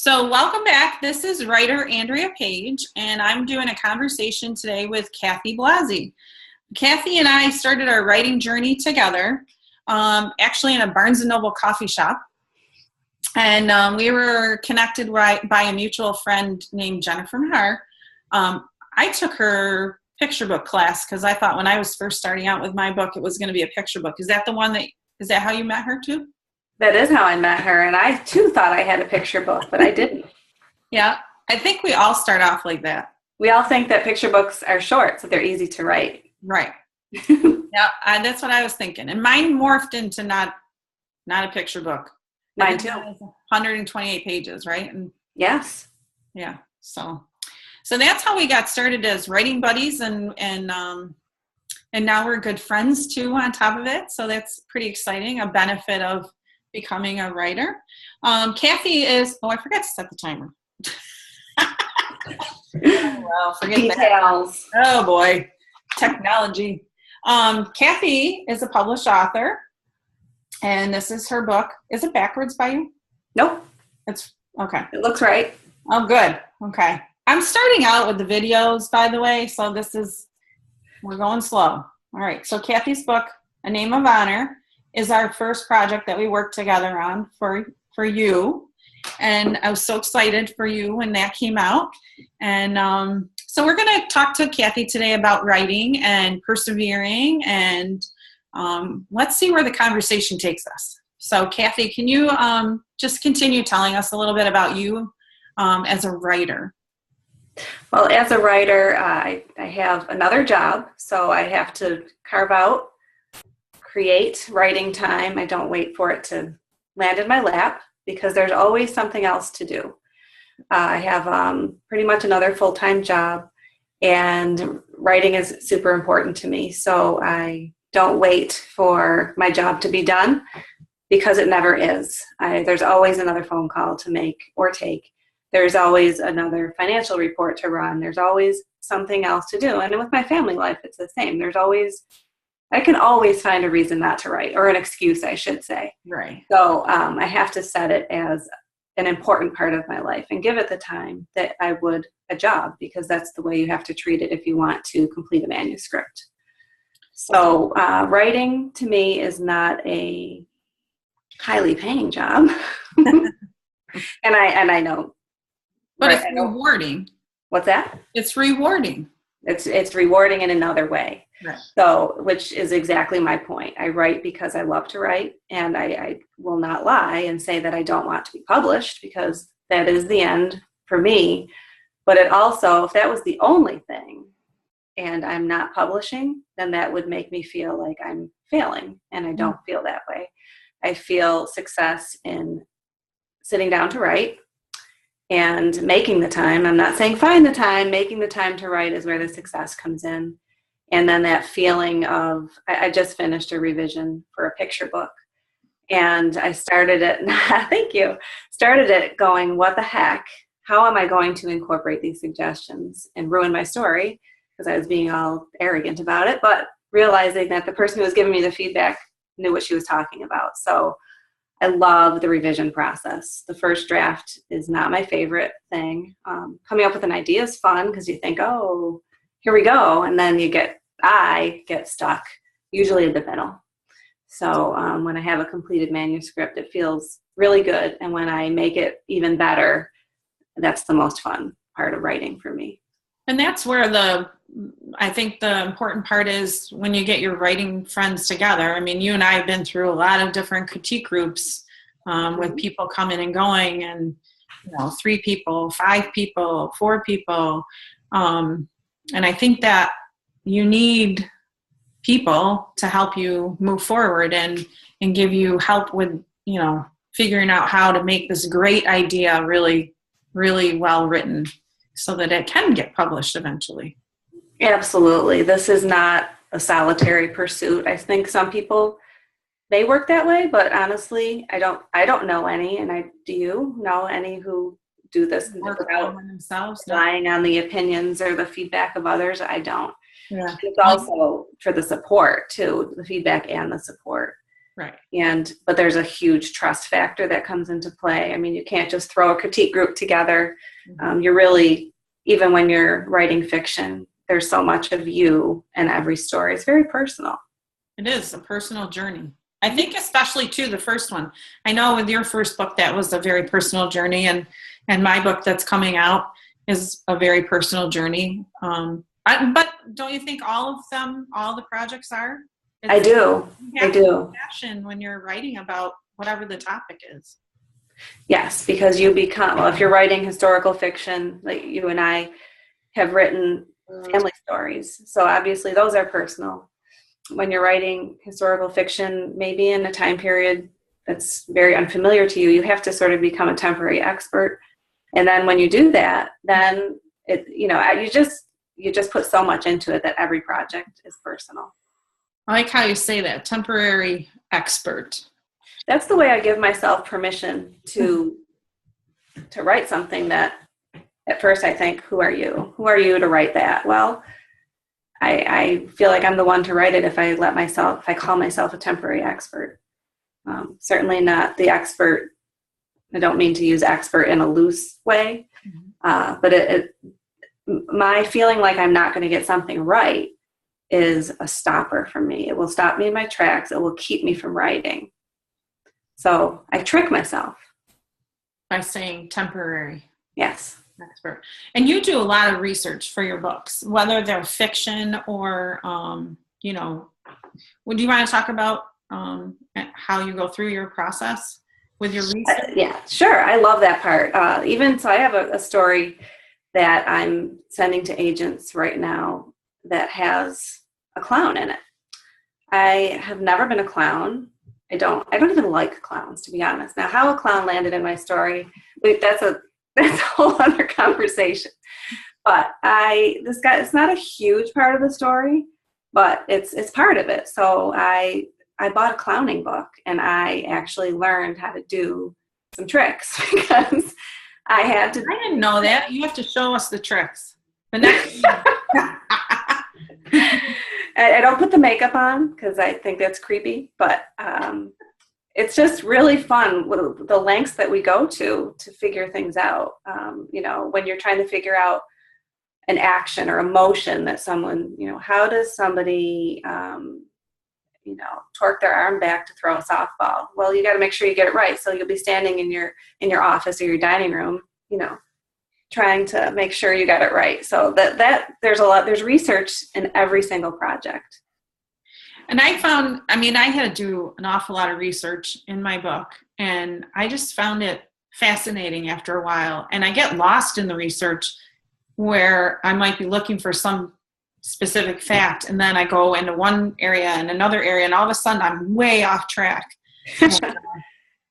So welcome back. This is writer Andrea Page, and I'm doing a conversation today with Kathleen Blasi. Kathy and I started our writing journey together, actually in a Barnes & Noble coffee shop. And we were connected by a mutual friend named Jennifer Mahar. I took her picture book class because I thought when I was first starting out with my book, it was going to be a picture book. Is that how you met her too? That is how I met her, and I too thought I had a picture book, but I didn't. Yeah, I think we all start off like that. We all think that picture books are short, so they're easy to write. Right. Yeah, that's what I was thinking. And mine morphed into not a picture book. Mine too. 128 pages, right? And yes. Yeah. So that's how we got started as writing buddies, and now we're good friends too on top of it. So that's pretty exciting. A benefit of becoming a writer. Kathy is, I forgot to set the timer. Well, forget details. That. Oh boy, technology. Kathy is a published author, and this is her book. Is it backwards by you? Nope. It's okay. It looks right. Oh, good. Okay. I'm starting out with the videos, by the way, so we're going slow. All right. So Kathy's book, A Name of Honor, is our first project that we worked together on for you. And I was so excited for you when that came out. And so we're going to talk to Kathy today about writing and persevering, and let's see where the conversation takes us. So Kathy, can you just continue telling us a little bit about you as a writer? Well, as a writer, I have another job, so I have to create writing time. I don't wait for it to land in my lap because there's always something else to do. I have pretty much another full-time job, and writing is super important to me. So I don't wait for my job to be done because it never is. There's always another phone call to make or take. There's always another financial report to run. There's always something else to do. And with my family life, it's the same. I can always find a reason not to write, or an excuse, I should say. Right. So I have to set it as an important part of my life and give it the time that I would a job, because that's the way you have to treat it if you want to complete a manuscript. So writing to me is not a highly paying job. and I know. But right, it's rewarding. What's that? It's rewarding. It's rewarding in another way. Right. So, which is exactly my point. I write because I love to write, and I will not lie and say that I don't want to be published, because that is the end for me. But it also, if that was the only thing and I'm not publishing, then that would make me feel like I'm failing, and I don't feel that way. I feel success in sitting down to write and making the time. I'm not saying find the time. Making the time to write is where the success comes in. And then that feeling of, I just finished a revision for a picture book, and I started it going, what the heck? How am I going to incorporate these suggestions and ruin my story? Because I was being all arrogant about it, but realizing that the person who was giving me the feedback knew what she was talking about. So I love the revision process. The first draft is not my favorite thing. Coming up with an idea is fun because you think, oh, here we go. And then I get stuck, usually in the middle. So when I have a completed manuscript, it feels really good. And when I make it even better, that's the most fun part of writing for me. And that's where I think the important part is when you get your writing friends together. I mean, you and I have been through a lot of different critique groups with people coming and going, and 3 people, 5 people, 4 people. And I think that you need people to help you move forward and give you help with, figuring out how to make this great idea really, really well written so that it can get published eventually. Absolutely. This is not a solitary pursuit. I think some people, they work that way, but honestly, I don't know any. And do you know any who do this without themselves, relying on the opinions or the feedback of others? I don't. Yeah. It's also for the support too, the feedback and the support. Right. But there's a huge trust factor that comes into play. I mean, you can't just throw a critique group together. You're really, even when you're writing fiction, there's so much of you in every story. It's very personal. It is a personal journey. I think especially too, the first one. I know with your first book, that was a very personal journey, and my book that's coming out is a very personal journey. But don't you think all of them, all the projects are? I do. Passion when you're writing about whatever the topic is. Yes, because you become, well, if you're writing historical fiction, like you and I have written family stories, so obviously those are personal. When you're writing historical fiction, maybe in a time period that's very unfamiliar to you, you have to sort of become a temporary expert. And then when you do that, then it, you just put so much into it that every project is personal. I like how you say that, temporary expert. That's the way I give myself permission to write something that at first I think, who are you? Who are you to write that? Well, I feel like I'm the one to write it if I call myself a temporary expert. Certainly not the expert. I don't mean to use expert in a loose way, but my feeling like I'm not going to get something right is a stopper for me. It will stop me in my tracks. It will keep me from writing. So I trick myself. By saying temporary. Yes. Expert. And you do a lot of research for your books, whether they're fiction or, would you want to talk about how you go through your process with your research? Yeah, sure. I love that part. So I have a story that I'm sending to agents right now that has a clown in it. I have never been a clown. I don't even like clowns, to be honest. Now, how a clown landed in my story, that's a whole other conversation. But it's not a huge part of the story, but it's part of it. So I bought a clowning book, and I actually learned how to do some tricks because I had to. I didn't know that. You have to show us the tricks. The next. I don't put the makeup on because I think that's creepy, but it's just really fun with the lengths that we go to figure things out. When you're trying to figure out an action or emotion that someone, how does somebody, torque their arm back to throw a softball? Well, you got to make sure you get it right. So you'll be standing in your office or your dining room, trying to make sure you got it right. So that there's research in every single project. And I had to do an awful lot of research in my book, and I just found it fascinating after a while. And I get lost in the research where I might be looking for some specific fact, and then I go into one area and another area, and all of a sudden I'm way off track.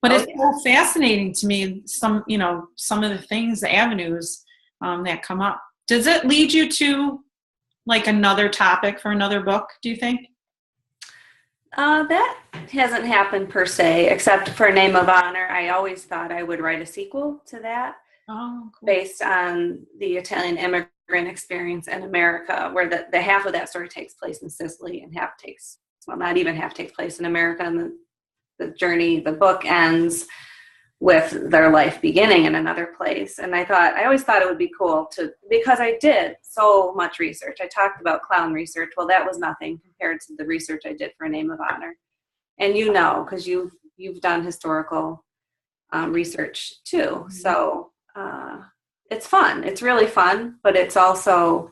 But it's so fascinating to me, some of the things, the avenues that come up. Does it lead you to like another topic for another book, do you think? That hasn't happened per se, except for Name of Honor. I always thought I would write a sequel to that. Oh, cool. Based on the Italian immigrant experience in America, where the half of that story takes place in Sicily and not even half takes place in America. And the journey, the book ends with their life beginning in another place. And I always thought it would be cool because I did so much research. I talked about clown research. Well, that was nothing compared to the research I did for A Name of Honor. And because you've done historical research too. Mm-hmm. So it's fun. It's really fun, but it's also,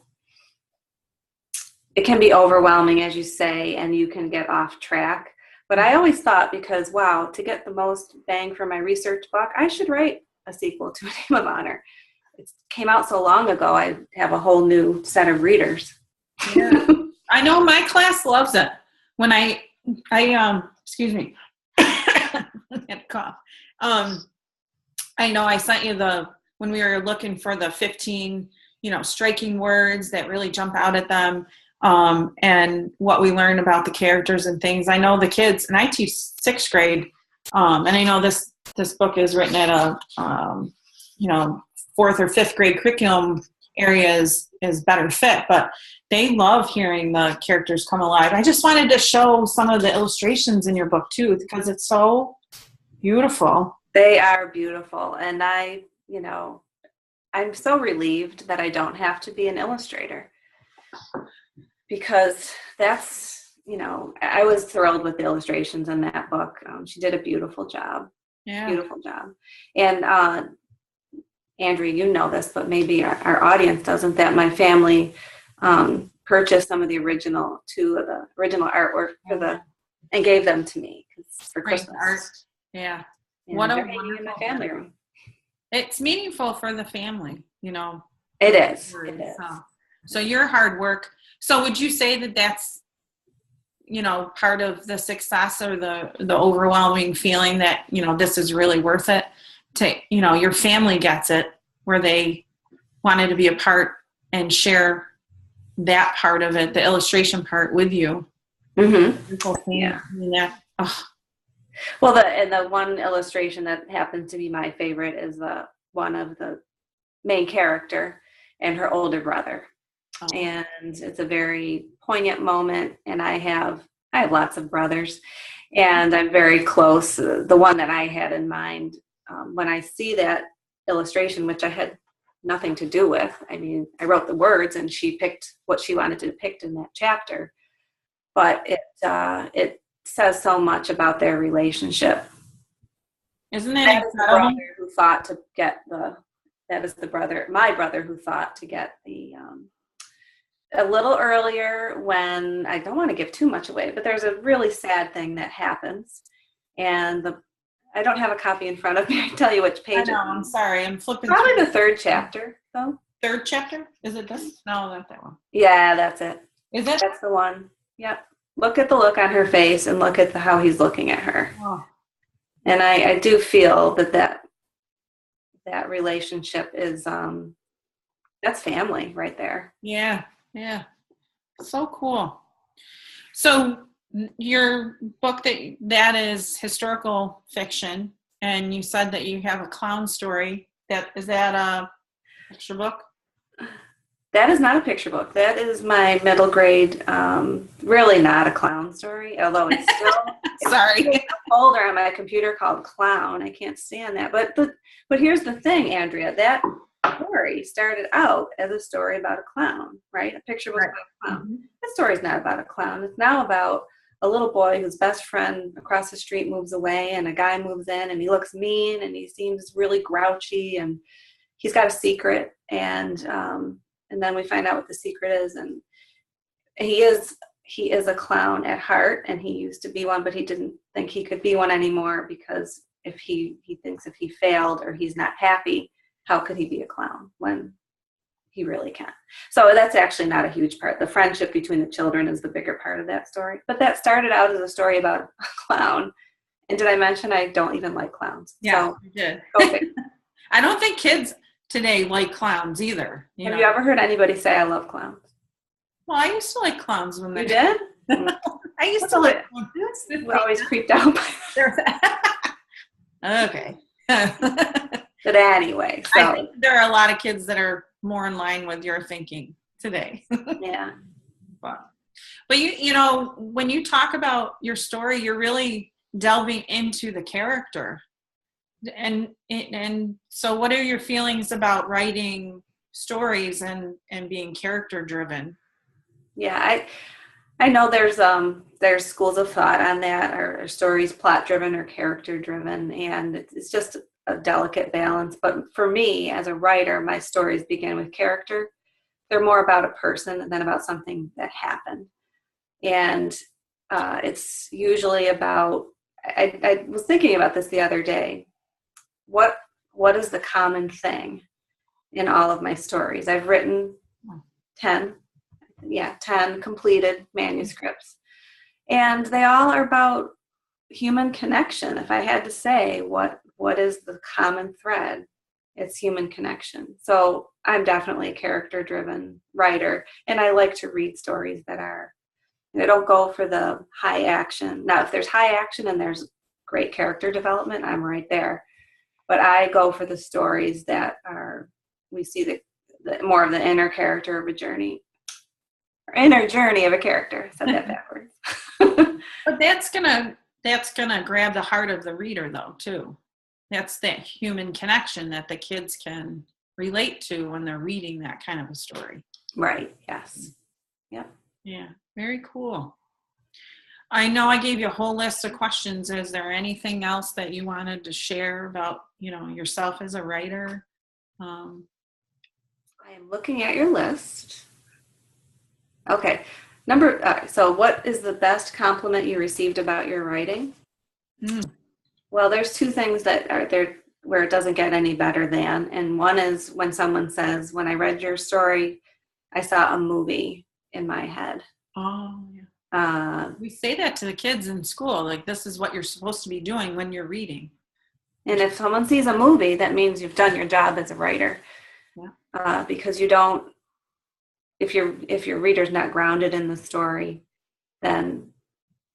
it can be overwhelming, as you say, and you can get off track. But I always thought, because, to get the most bang for my research buck, I should write a sequel to A Name of Honor. It came out so long ago, I have a whole new set of readers. Yeah. I know my class loves it. When I excuse me, I had a cough. I know I sent you when we were looking for the 15, striking words that really jump out at them. And what we learn about the characters and things. I know the kids, and I teach 6th grade, and I know this book is written at a 4th or 5th grade curriculum, area is better fit, but they love hearing the characters come alive. I just wanted to show some of the illustrations in your book too, because it's so beautiful. They are beautiful. And I'm so relieved that I don't have to be an illustrator, because that's, I was thrilled with the illustrations in that book. She did a beautiful job. Yeah. Beautiful job. And Andrea, you know this, but maybe our audience doesn't, that my family purchased some of the original artwork and gave them to me for Christmas. Art. Yeah. And What a they're hanging in wonderful my family room. It's meaningful for the family, It is. So your hard work. So would you say that that's, part of the success, or the overwhelming feeling that, this is really worth it to, your family gets it, where they wanted to be a part and share that part of it, the illustration part, with you. Mm-hmm. Yeah. Well, the one illustration that happens to be my favorite is the one of the main character and her older brother. Oh. And it's a very poignant moment. And I have lots of brothers, and I'm very close. The one that I had in mind, when I see that illustration, which I had nothing to do with. I mean, I wrote the words and she picked what she wanted to depict in that chapter. But it says so much about their relationship. Isn't that the brother who thought to get my brother who thought to get the a little earlier, when, I don't want to give too much away, but there's a really sad thing that happens, and I don't have a copy in front of me. I can tell you which page. I know, I'm sorry, I'm flipping. Probably the third chapter, though. Third chapter? Is it this? No, not that one. Yeah, that's it. Is it? That's the one. Yep. Look at the look on her face, and look at how he's looking at her. Oh. And I do feel that relationship is that's family right there. Yeah. Yeah. So cool. So your book that is historical fiction, and you said that you have a clown story. Is that a picture book? That is not a picture book. That is my middle grade, really not a clown story, although it's still sorry. It's a folder on my computer called Clown. I can't stand that. But here's the thing, Andrea, that story started out as a story about a clown, right? A picture book about a clown. Mm-hmm. That story's not about a clown. It's now about a little boy whose best friend across the street moves away, and a guy moves in, and he looks mean, and he seems really grouchy, and he's got a secret, and then we find out what the secret is, and he is a clown at heart, and he used to be one, but he didn't think he could be one anymore, because if he thinks if he failed or he's not happy, how could he be a clown when he really can? So that's actually not a huge part. The friendship between the children is the bigger part of that story. But that started out as a story about a clown. And did I mention I don't even like clowns? Yeah, you did. Okay. I don't think kids today like clowns either. Have you ever heard anybody say I love clowns? Well, I used to like clowns when they did. I used to like clowns. We're always creeped out by okay. But anyway, so I think there are a lot of kids that are more in line with your thinking today. Yeah. But you know, when you talk about your story, you're really delving into the character. And so what are your feelings about writing stories and being character driven? Yeah, I know there's schools of thought on that. Are stories plot driven or character driven? And it's just a delicate balance. But for me as a writer, my stories begin with character. They're more about a person than about something that happened. And it's usually about, I was thinking about this the other day. What is the common thing in all of my stories? I've written 10 completed manuscripts. And they all are about human connection. If I had to say what is the common thread, it's human connection. So I'm definitely a character-driven writer, and I like to read stories that are, I don't go for the high action. Now, if there's high action and there's great character development, I'm right there. But I go for the stories that are, we see more of the inner character of a journey, or inner journey of a character. I said that backwards. But that's gonna grab the heart of the reader, though, too. That's that human connection that the kids can relate to when they're reading that kind of a story. Right. Yes. Yep. Yeah. Very cool. I know I gave you a whole list of questions. Is there anything else that you wanted to share about, yourself as a writer? I am looking at your list. Okay. So what is the best compliment you received about your writing? Well, there's two things that are there where it doesn't get any better than. And one is when someone says, when I read your story, I saw a movie in my head. Oh, yeah. We say that to the kids in school, like, this is what you're supposed to be doing when you're reading. And if someone sees a movie, that means you've done your job as a writer. Yeah. Because you don't, if your reader's not grounded in the story, then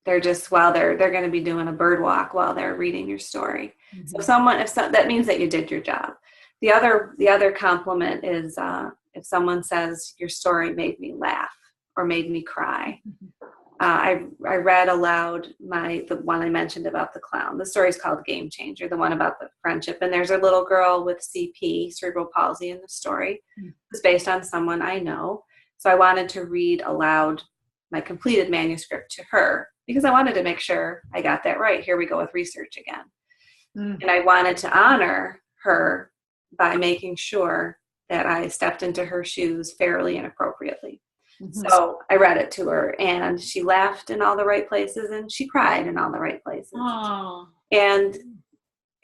they're just, they're going to be doing a bird walk while they're reading your story. Mm-hmm. So that means that you did your job. The other compliment is if someone says your story made me laugh or made me cry. Mm-hmm. I read aloud the one I mentioned about the clown. The story is called Game Changer, the one about the friendship. And there's a little girl with CP, cerebral palsy, in the story. It's based on someone I know. So I wanted to read aloud my completed manuscript to her because I wanted to make sure I got that right. Here we go with research again. And I wanted to honor her by making sure that I stepped into her shoes fairly and appropriately. Mm-hmm. So I read it to her, and she laughed in all the right places, and she cried in all the right places. Oh. And,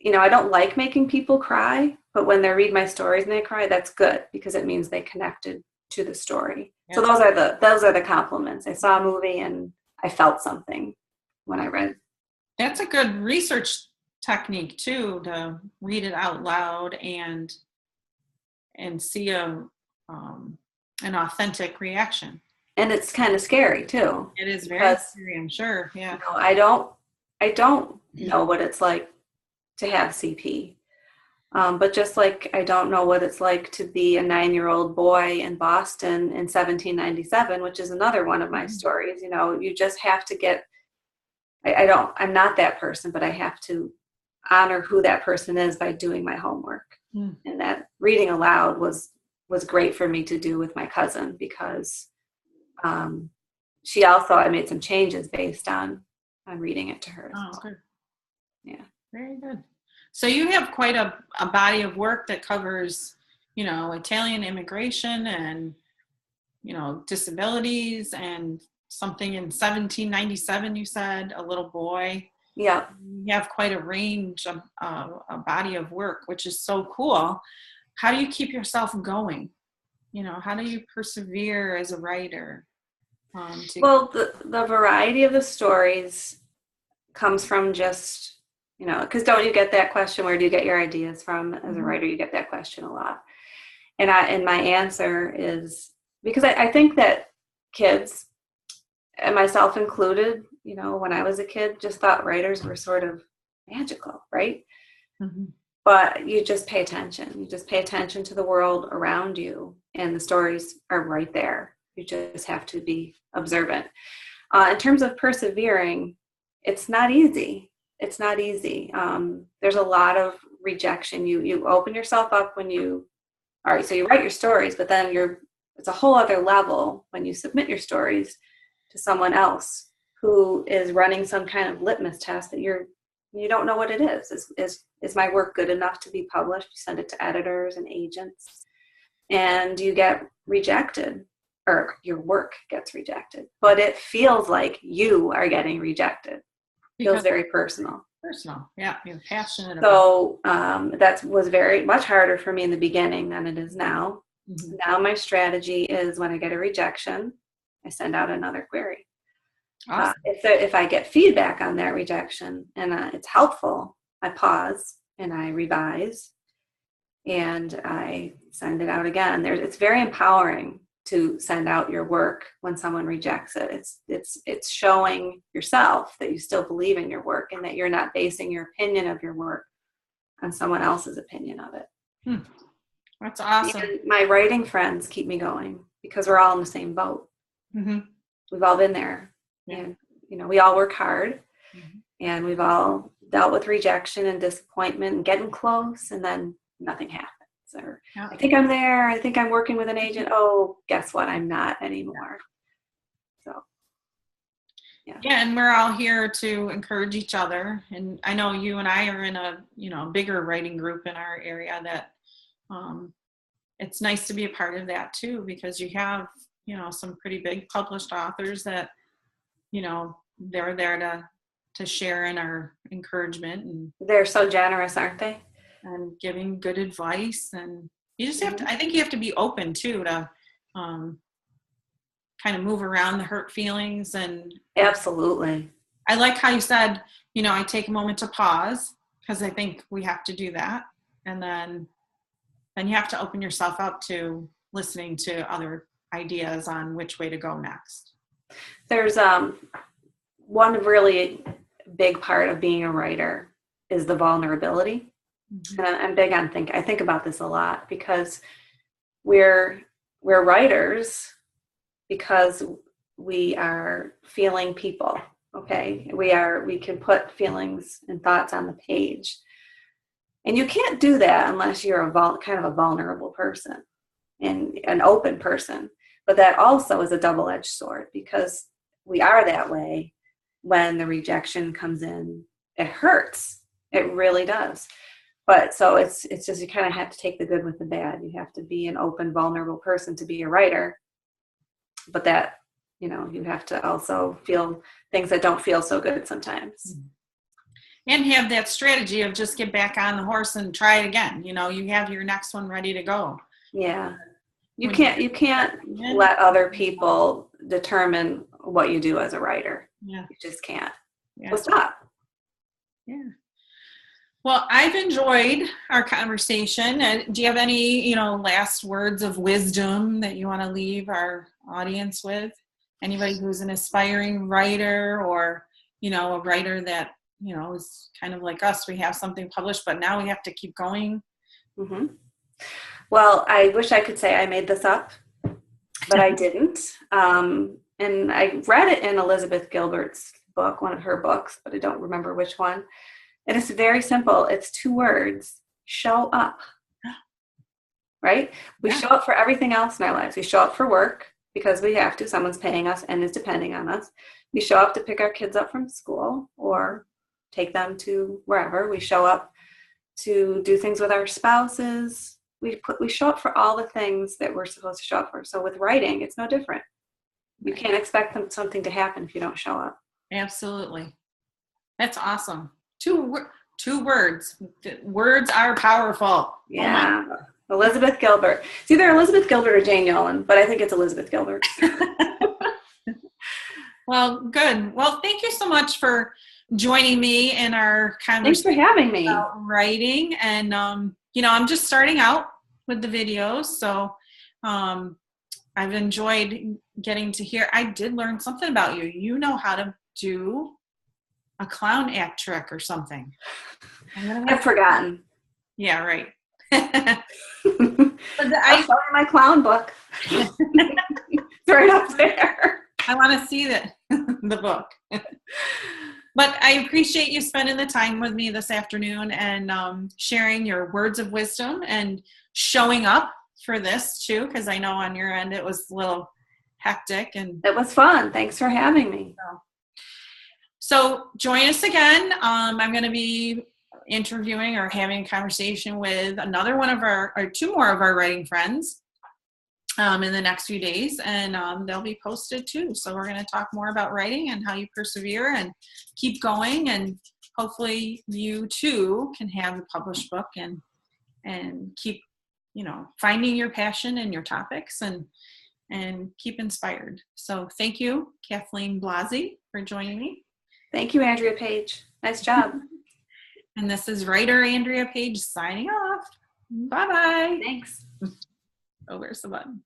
I don't like making people cry, but when they read my stories and they cry, that's good because it means they connected to the story. Yeah. So those are the compliments. I saw a movie and I felt something when I read. That's a good research technique too, to read it out loud and see an authentic reaction. And it's kind of scary too. It is very scary, I'm sure. Yeah. I don't know what it's like to have CP. But just like I don't know what it's like to be a 9-year-old boy in Boston in 1797, which is another one of my stories. You just have to get, I'm not that person, but I have to honor who that person is by doing my homework. And that reading aloud was great for me to do with my cousin because I made some changes based on reading it to her. Oh, good. Yeah. Very good. So you have quite a body of work that covers, Italian immigration and, disabilities, and something in 1797, you said, a little boy. Yeah. You have quite a range of a body of work, which is so cool. How do you keep yourself going? How do you persevere as a writer? Well, the variety of the stories comes from just, because don't you get that question, where do you get your ideas from? As a writer, you get that question a lot. And my answer is, because I think that kids, and myself included, when I was a kid, just thought writers were sort of magical, right? Mm-hmm. But you just pay attention. You just pay attention to the world around you, and the stories are right there. You just have to be observant. In terms of persevering, it's not easy. It's not easy. There's a lot of rejection. You open yourself up when you write your stories, but then it's a whole other level when you submit your stories to someone else who is running some kind of litmus test that you don't know what it is. Is my work good enough to be published? You send it to editors and agents, and you get rejected, or your work gets rejected. But it feels like you are getting rejected. It feels very personal. Personal, yeah. You're passionate about it. So that was very much harder for me in the beginning than it is now. Mm-hmm. Now my strategy is, when I get a rejection, I send out another query. Awesome. If I get feedback on that rejection and it's helpful, I pause and I revise and I send it out again. It's very empowering to send out your work when someone rejects it. It's showing yourself that you still believe in your work and that you're not basing your opinion of your work on someone else's opinion of it. That's awesome. Even my writing friends keep me going because we're all in the same boat. Mm-hmm. We've all been there. Yeah. And, we all work hard. Mm-hmm. And we've all dealt with rejection and disappointment and getting close, and then nothing happens. Or Yeah. I think I'm there. I think I'm working with an agent. Oh, guess what? I'm not anymore. So, yeah. Yeah, and we're all here to encourage each other. And I know you and I are in a, bigger writing group in our area that it's nice to be a part of that too, because you have, some pretty big published authors that, they're there to share in our encouragement, and They're so generous, aren't they? and giving good advice. And you just have to, I think you have to be open too to kind of move around the hurt feelings. And Absolutely. I like how you said, I take a moment to pause, because I think we have to do that. And then you have to open yourself up to listening to other ideas on which way to go next. There's one really big part of being a writer is the vulnerability. Mm-hmm. And I'm big on I think about this a lot, because we're writers because we are feeling people. Okay. We can put feelings and thoughts on the page, and you can't do that unless you're kind of a vulnerable person and an open person. But that also is a double-edged sword, because we are that way. When the rejection comes in, it hurts. It really does. But so it's just, you kind of have to take the good with the bad. You have to be an open, vulnerable person to be a writer. But that, you have to also feel things that don't feel so good sometimes. And have that strategy of just get back on the horse and try it again. You have your next one ready to go. Yeah. You can't let other people determine what you do as a writer. Yeah. You just can't. Yeah. Well, stop. Yeah. Well, I've enjoyed our conversation. Do you have any, last words of wisdom that you want to leave our audience with? Anybody who's an aspiring writer, or, a writer that, is kind of like us. We have something published, but now we have to keep going. Mm-hmm. Well, I wish I could say I made this up, but I didn't. And I read it in Elizabeth Gilbert's book, one of her books, but I don't remember which one. And it's very simple. It's 2 words: show up. Right? We show up for everything else in our lives. We show up for work because we have to. Someone's paying us and is depending on us. We show up to pick our kids up from school or take them to wherever. We show up to do things with our spouses. We show up for all the things that we're supposed to show up for. So with writing, it's no different. You can't expect something to happen if you don't show up. Absolutely. That's awesome. 2 words. Words are powerful. Yeah. Elizabeth Gilbert. It's either Elizabeth Gilbert or Jane Yolen, but I think it's Elizabeth Gilbert. Well, good. Well, thank you so much for joining me in our conversation. Thanks for having me. About writing. And, I'm just starting out with the videos. So I've enjoyed getting to hear. I did learn something about you. You know how to do a clown act trick or something. I've forgotten. Yeah, right. I'll show you my clown book. It's right up there. I want to see the book. But I appreciate you spending the time with me this afternoon and sharing your words of wisdom and showing up for this too, because I know on your end it was a little hectic. And it was fun. Thanks for having me. So join us again. I'm going to be interviewing or having a conversation with another one of or 2 more of our writing friends in the next few days, and they'll be posted too. So we're going to talk more about writing and how you persevere and keep going, and hopefully you too can have a published book and keep, finding your passion and your topics and keep inspired. So thank you, Kathleen Blasi, for joining me. Thank you, Andrea Page. Nice job. And this is writer Andrea Page signing off. Bye-bye. Thanks. Oh, where's the button?